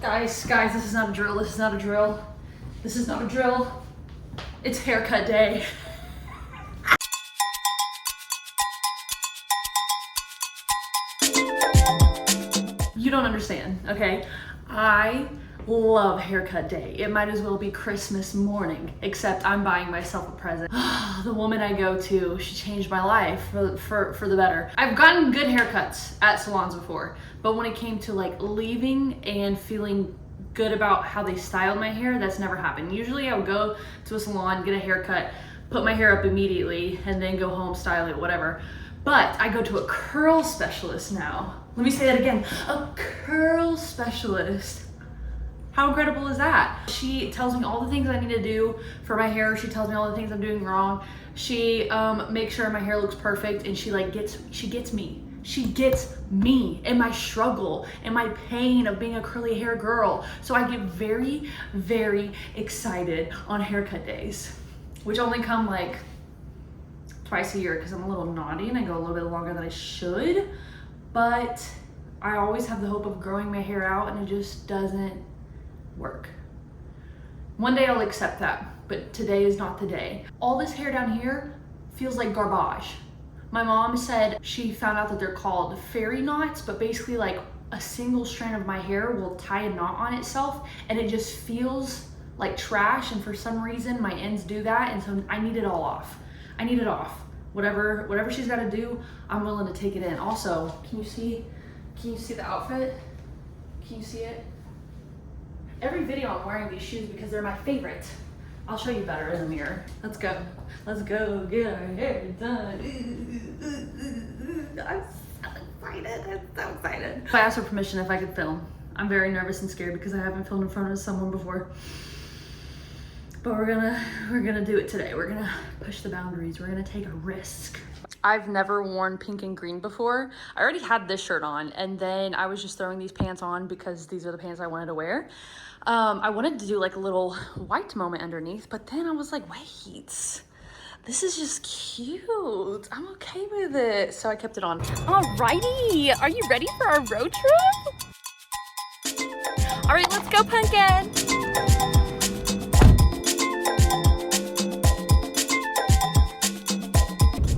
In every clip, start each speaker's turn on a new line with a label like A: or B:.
A: Guys, this is not a drill. This is not a drill. This is not a drill. It's haircut day. You don't understand, okay? I love haircut day. It might as well be Christmas morning, except I'm buying myself a present. The woman I go to, she changed my life for the better. I've gotten good haircuts at salons before, but when it came to like leaving and feeling good about how they styled my hair, that's never happened. Usually I would go to a salon, get a haircut, put my hair up immediately, and then go home, style it, whatever. But I go to a curl specialist now. Let me say that again, a curl specialist. How incredible is that? She tells me all the things I need to do for my hair. She tells me all the things I'm doing wrong. She makes sure my hair looks perfect, and she gets me. She gets me and my struggle and my pain of being a curly hair girl. So I get very, very excited on haircut days, which only come like twice a year because I'm a little naughty and I go a little bit longer than I should. But I always have the hope of growing my hair out, and it just doesn't work. One day I'll accept that, but today is not the day. All this hair down here feels like garbage. My mom said she found out that they're called fairy knots, but basically like a single strand of my hair will tie a knot on itself, and it just feels like trash, and for some reason my ends do that, and so I need it all off. I need it off. Whatever she's got to do, I'm willing to take it in. Also, can you see the outfit? Can you see it? Every video I'm wearing these shoes because they're my favorite. I'll show you better in the mirror. Let's go get our hair done. I'm so excited. If I asked for permission if I could film. I'm very nervous and scared because I haven't filmed in front of someone before. But we're gonna do it today. We're gonna push the boundaries. We're gonna take a risk. I've never worn pink and green before. I already had this shirt on, and then I was just throwing these pants on because these are the pants I wanted to wear. I wanted to do like a little white moment underneath, but then I was like, wait, this is just cute. I'm okay with it. So I kept it on. Alrighty, are you ready for our road trip? All right, let's go, Pumpkin.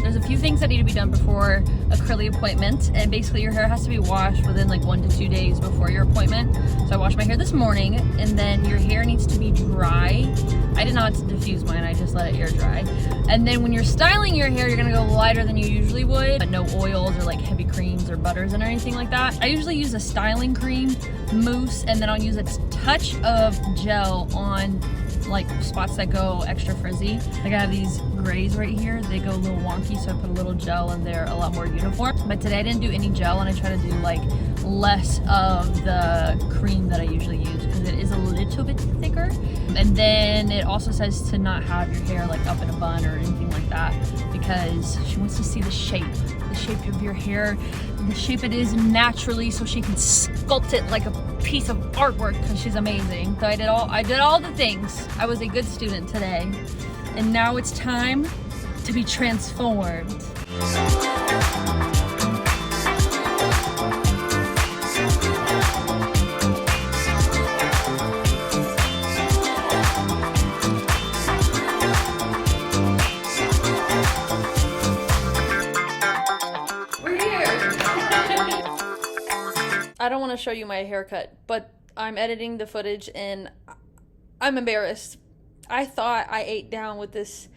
A: There's a few things that need to be done before a curly appointment, and basically your hair has to be washed within like 1 to 2 days before your appointment. So I washed my hair this morning, and then your hair needs to be dry. I did not diffuse mine, I just let it air dry. And then when you're styling your hair, you're gonna go lighter than you usually would, but no oils or like heavy creams or butters and anything like that. I usually use a styling cream, mousse, and then I'll use a touch of gel on like spots that go extra frizzy. Like I have these grays right here, they go a little wonky, so I put a little gel and they're a lot more uniform. But today I didn't do any gel, and I try to do like less of the cream that I usually use because it is a little bit thicker. And then it also says to not have your hair like up in a bun or anything like that, because she wants to see the shape of your hair, the shape it is naturally, so she can sculpt it like a piece of artwork because she's amazing. So I did all the things. I was a good student today, and now it's time to be transformed. I don't want to show you my haircut, but I'm editing the footage and I'm embarrassed. I thought I ate down with this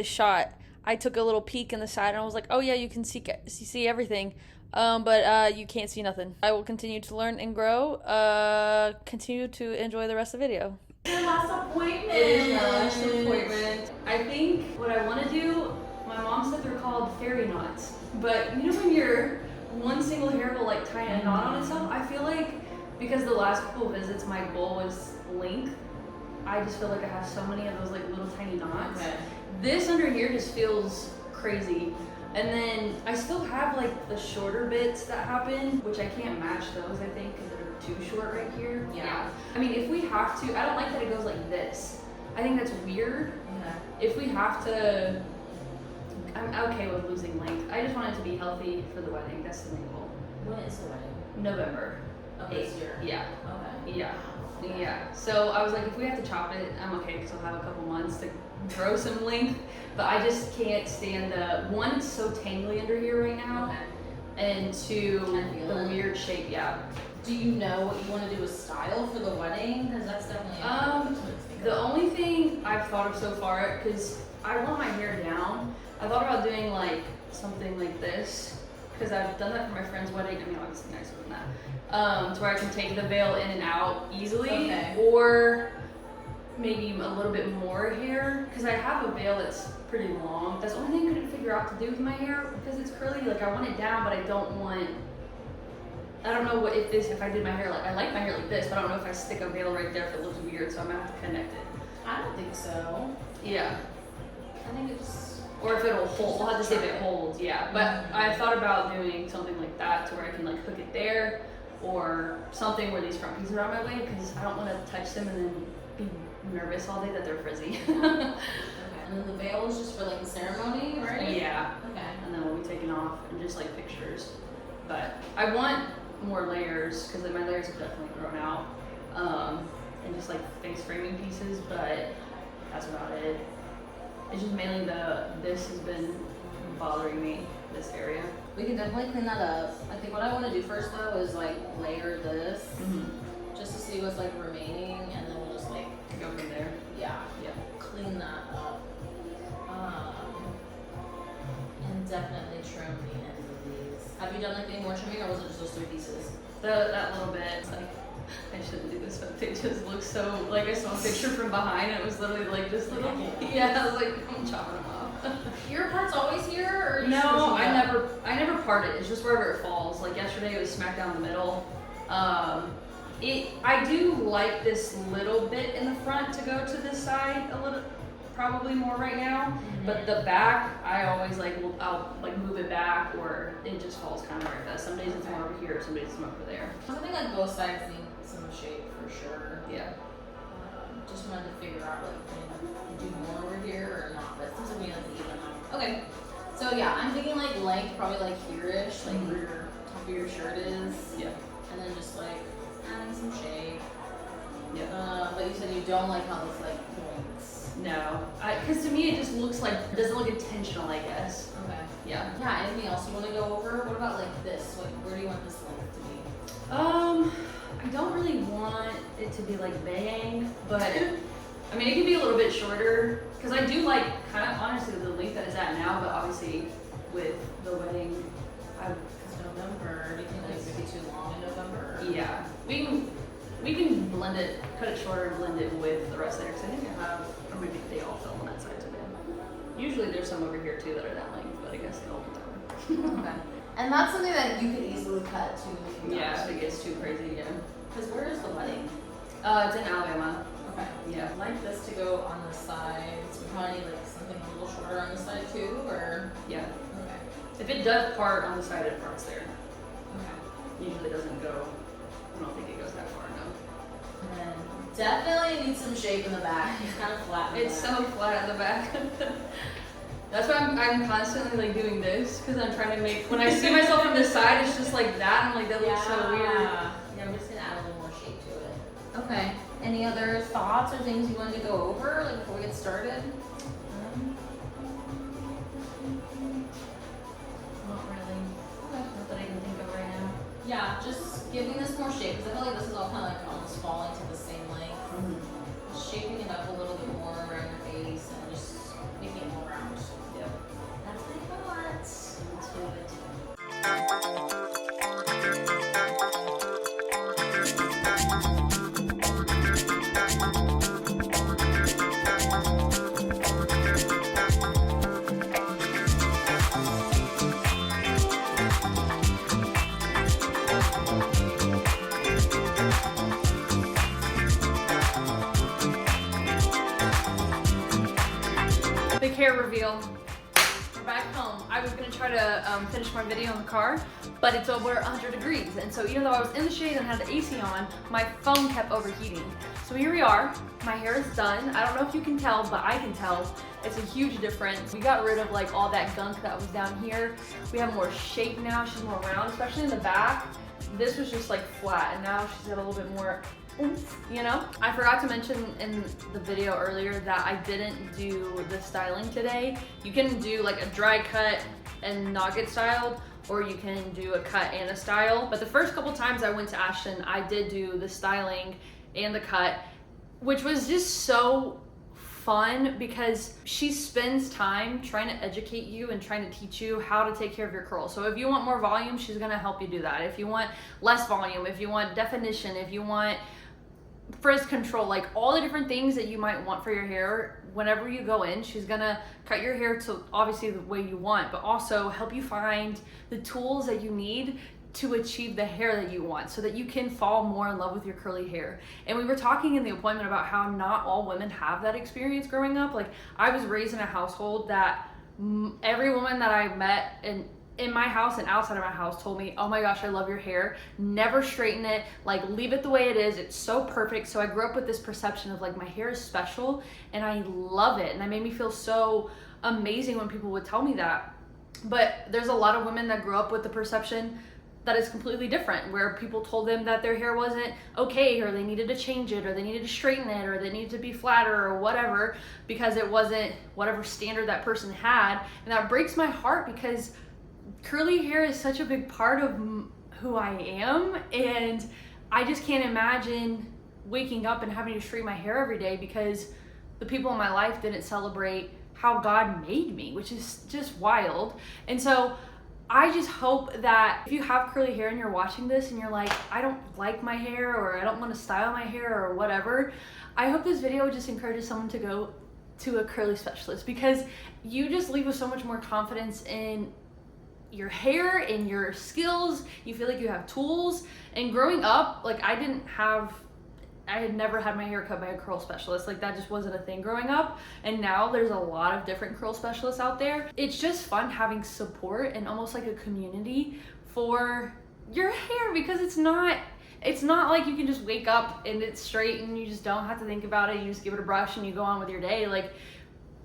A: shot. I took a little peek in the side and I was like, oh yeah, you can see everything, but you can't see nothing. I will continue to learn and grow. Continue to enjoy the rest of the video. Your last appointment. It is my last appointment. I think what I want to do, my mom said they're called fairy knots, but you know when you're one single hair will like tie a knot on itself. I feel like because the last couple of visits my goal was length, I just feel like I have so many of those like little tiny knots. Okay. This under here just feels crazy. And then I still have like the shorter bits that happen, which I can't match those, I think, because they're too short right here. Yeah. I mean, if we have to, I don't like that it goes like this. I think that's weird. Yeah. If we have to, I'm okay with losing length. I just want it to be healthy for the wedding. That's the main goal.
B: When is the wedding?
A: November.
B: Of this year?
A: Yeah.
B: Okay.
A: Yeah. Yeah. So I was like, if we have to chop it, I'm okay because I'll have a couple months to grow some length. But I just can't stand one, it's so tangly under here right now.
B: Okay.
A: And two, the weird shape, yeah.
B: Do you know what you want to do with style for the wedding? Because that's definitely
A: the only thing I've thought of so far, because I want my hair down, I thought about doing like something like this, because I've done that for my friend's wedding. I mean, obviously nicer than that. To where I can take the veil in and out easily,
B: Okay.
A: or maybe a little bit more hair, because I have a veil that's pretty long. That's the only thing I couldn't figure out to do with my hair, because it's curly. Like I want it down, but I don't know what if I did my hair like, I like my hair like this, but I don't know if I stick a veil right there if it looks weird, so I'm gonna have to connect it.
B: I don't think so.
A: Yeah.
B: I think it's...
A: Or if it'll hold, we'll have to see if it holds, yeah. But I thought about doing something like that to where I can like hook it there, or something where these front pieces are on my way, because I don't want to touch them and then be nervous all day that they're frizzy.
B: Okay. And then the veil is just for like the ceremony, right?
A: Yeah.
B: Okay.
A: And then we'll be taken off and just like pictures. But I want more layers, because my layers have definitely grown out. And just like face framing pieces, but that's about it. It's just mainly this has been bothering me, this area.
B: We can definitely clean that up. I think what I want to do first though is like layer this, just to see what's like remaining, and then we'll just like
A: Go from there.
B: yeah, clean that up. And definitely trim the end of these. Have you done like any more trimming, or was it just those 3 pieces?
A: That little bit. It's like, I shouldn't do this, but it just looks so, like I saw a picture from behind and it was literally like this little, yeah, I was like, I'm chopping them off.
B: Your part's always here, or
A: No, I never part it. It's just wherever it falls. Like yesterday it was smack down the middle. I do like this little bit in the front to go to this side a little, probably more right now. But the back, I always like, I'll like move it back, or it just falls kind of where it does. Some days it's more over here, some days it's more over there.
B: I think like both sides need some shape for sure.
A: Yeah.
B: Just wanted to figure out like, do more over here or not, but it seems like we have to even out. Okay, so yeah, I'm thinking like length, probably like here-ish, like where your top of your shirt is.
A: Yeah.
B: And then just like adding some shape.
A: Yeah.
B: But you said you don't like how this like points.
A: No, because to me it just looks like, it doesn't look intentional, I guess.
B: Okay.
A: Yeah.
B: Yeah, anything else you want to go over? What about like this? Like, where do you want this length to be?
A: I don't really want it to be like bang, but I mean it can be a little bit shorter, because I do like kind of honestly the length that it's at now, but obviously with the wedding,
B: It's November. Do you think like it could be too long in November?
A: yeah, we can blend it, cut it shorter and blend it with the rest there, because I think I have, or maybe they all fell on that side today. Usually there's some over here too that are that length, but I guess they all don't.
B: Okay. And that's something that you could easily cut to.
A: Yeah, if it gets too crazy, yeah.
B: Because where is the wedding?
A: It's in Alabama.
B: Okay.
A: Yeah.
B: I'd like this to go on the sides. We probably need like something a little shorter on the side too, or?
A: Yeah.
B: Okay.
A: If it does part on the side, it parts there.
B: Okay.
A: Usually doesn't go, I don't think it goes that far, no.
B: And then definitely needs some shape in the back. It's kind of flat in the
A: It's
B: back.
A: so flat in the back. That's why I'm constantly like doing this, because I'm trying to make, when I see myself from this side, it's just like that. I'm like, that looks so weird.
B: Yeah, I'm just gonna add a little more shape to it. Okay. Any other thoughts or things you wanted to go over, like before we get started?
A: Not really.
B: Okay.
A: Not that I can think of right now.
B: Yeah, just giving this more shape, because I feel like this is all kind of like almost falling to the same length. Just shaping it up a little bit more around your face and just making it more round.
A: Yep.
B: That's what I thought.
A: Let's do it. Big hair reveal. We're back home. I was gonna try to finish my video in the car, but it's over 100 degrees. And so even though I was in the shade and had the AC on, my phone kept overheating. So here we are. My hair is done. I don't know if you can tell, but I can tell. It's a huge difference. We got rid of like all that gunk that was down here. We have more shape now. She's more round, especially in the back. This was just like flat, and now she's got a little bit more you know? I forgot to mention in the video earlier that I didn't do the styling today. You can do like a dry cut and not get styled, or you can do a cut and a style. But the first couple times I went to Ashtyn, I did do the styling and the cut, which was just so fun because she spends time trying to educate you and trying to teach you how to take care of your curls. So if you want more volume, she's gonna help you do that. If you want less volume, if you want definition, if you want frizz control, like all the different things that you might want for your hair, whenever you go in, she's gonna cut your hair to obviously the way you want, but also help you find the tools that you need to achieve the hair that you want so that you can fall more in love with your curly hair. And we were talking in the appointment about how not all women have that experience growing up. Like, I was raised in a household that every woman that I met in my house and outside of my house told me, oh my gosh, I love your hair, never straighten it, like leave it the way it is, it's so perfect. So I grew up with this perception of like my hair is special and I love it, and that made me feel so amazing when people would tell me that. But there's a lot of women that grew up with the perception that is completely different, where people told them that their hair wasn't okay, or they needed to change it, or they needed to straighten it, or they needed to be flatter or whatever, because it wasn't whatever standard that person had. And that breaks my heart because curly hair is such a big part of who I am, and I just can't imagine waking up and having to straighten my hair every day because the people in my life didn't celebrate how God made me, which is just wild. And so I just hope that if you have curly hair and you're watching this and you're like, I don't like my hair, or I don't want to style my hair or whatever, I hope this video just encourages someone to go to a curly specialist, because you just leave with so much more confidence in your hair and your skills. You feel like you have tools. And growing up, like I had never had my hair cut by a curl specialist. Like that just wasn't a thing growing up. And now there's a lot of different curl specialists out there. It's just fun having support and almost like a community for your hair, because it's not like you can just wake up and it's straight and you just don't have to think about it. You just give it a brush and you go on with your day. Like,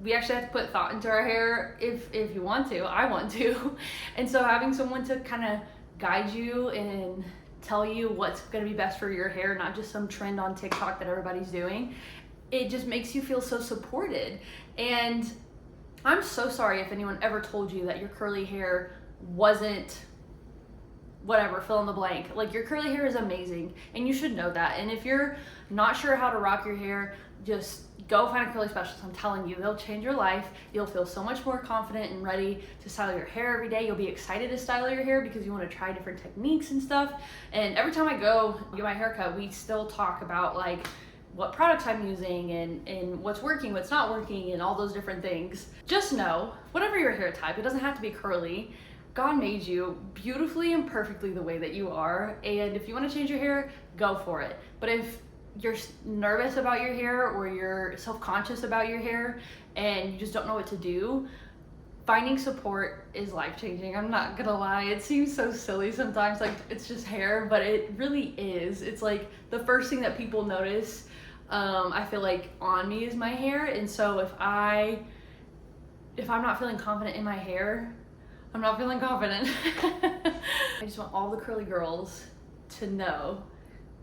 A: we actually have to put thought into our hair if you want to. I want to. And so having someone to kind of guide you and tell you what's going to be best for your hair, not just some trend on TikTok that everybody's doing, it just makes you feel so supported. And I'm so sorry if anyone ever told you that your curly hair wasn't whatever, fill in the blank. Like, your curly hair is amazing and you should know that. And if you're not sure how to rock your hair, just go find a curly specialist. I'm telling you, they'll change your life. You'll feel so much more confident and ready to style your hair every day. You'll be excited to style your hair because you want to try different techniques and stuff. And every time I go get my hair cut, we still talk about like what products I'm using and what's working, what's not working, and all those different things. Just know, whatever your hair type, it doesn't have to be curly. God made you beautifully and perfectly the way that you are. And if you want to change your hair, go for it. But if you're nervous about your hair, or you're self-conscious about your hair and you just don't know what to do, finding support is life-changing. I'm not gonna lie, it seems so silly sometimes, like it's just hair, but it really is. It's like the first thing that people notice, I feel like, on me is my hair. And so if I'm not feeling confident in my hair, I'm not feeling confident. I just want all the curly girls to know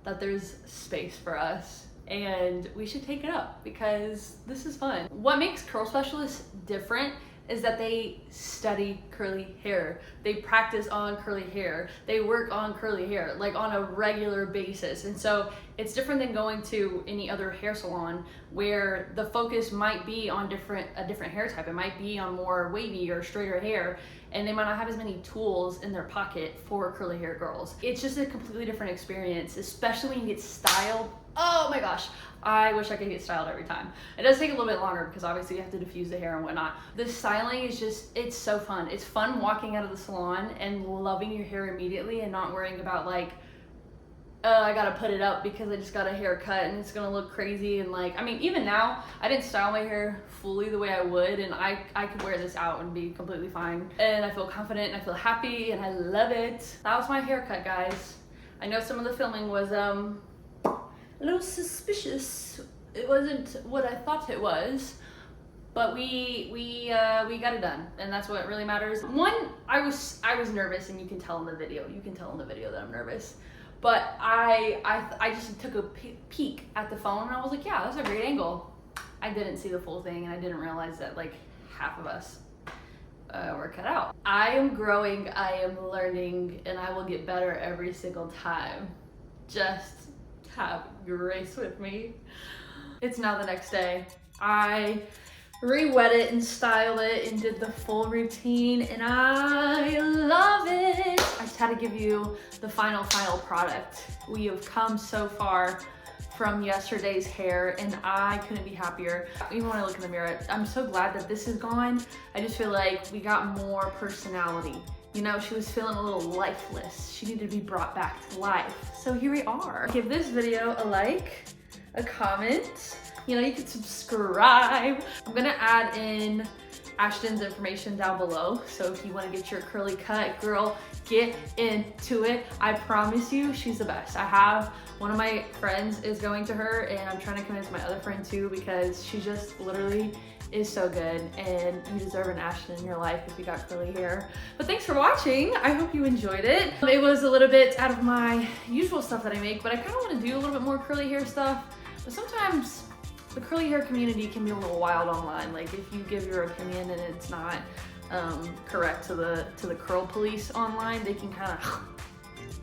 A: that there's space for us and we should take it up because this is fun. What makes curl specialists different is that they study curly hair. They practice on curly hair. They work on curly hair, like on a regular basis. And so it's different than going to any other hair salon where the focus might be on a different hair type. It might be on more wavy or straighter hair, and they might not have as many tools in their pocket for curly hair girls. It's just a completely different experience, especially when you get styled. Oh my gosh, I wish I could get styled every time. It does take a little bit longer because obviously you have to diffuse the hair and whatnot. The styling is just, it's so fun. It's fun walking out of the salon and loving your hair immediately and not worrying about like, I gotta put it up because I just got a haircut and it's gonna look crazy. And like, I mean, even now, I didn't style my hair fully the way I would, and I could wear this out and be completely fine. And I feel confident and I feel happy and I love it. That was my haircut, guys. I know some of the filming was a little suspicious. It wasn't what I thought it was, but we got it done, and that's what really matters. One, I was nervous, and you can tell in the video. You can tell in the video that I'm nervous. But I just took a peek at the phone and I was like, yeah, that's a great angle. I didn't see the full thing and I didn't realize that like half of us were cut out. I am growing, I am learning, and I will get better every single time. Just have grace with me. It's now the next day. I re-wet it and styled it and did the full routine and I love it. I just had to give you the final product. We have come so far from yesterday's hair and I couldn't be happier. Even when I look in the mirror, I'm so glad that this is gone. I just feel like we got more personality. You know, she was feeling a little lifeless. She needed to be brought back to life. So here we are. Give this video a like, a comment. You know, you can subscribe. I'm gonna add in Ashtyn's information down below. So if you wanna get your curly cut, girl, get into it. I promise you, she's the best. I have one of my friends is going to her and I'm trying to convince my other friend too because she just literally is so good and you deserve an Ashtyn in your life if you got curly hair. But thanks for watching. I hope you enjoyed it. It was a little bit out of my usual stuff that I make, but I kind of want to do a little bit more curly hair stuff. But sometimes the curly hair community can be a little wild online. Like if you give your opinion and it's not correct to the curl police online, they can kind of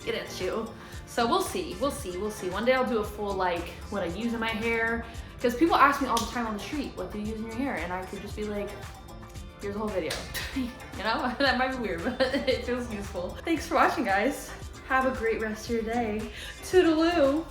A: get at you. So we'll see. One day I'll do a full like what I use in my hair. Because people ask me all the time on the street, what do you use in your hair? And I could just be like, here's a whole video. You know, that might be weird, but it feels useful. Thanks for watching, guys. Have a great rest of your day. Toodaloo.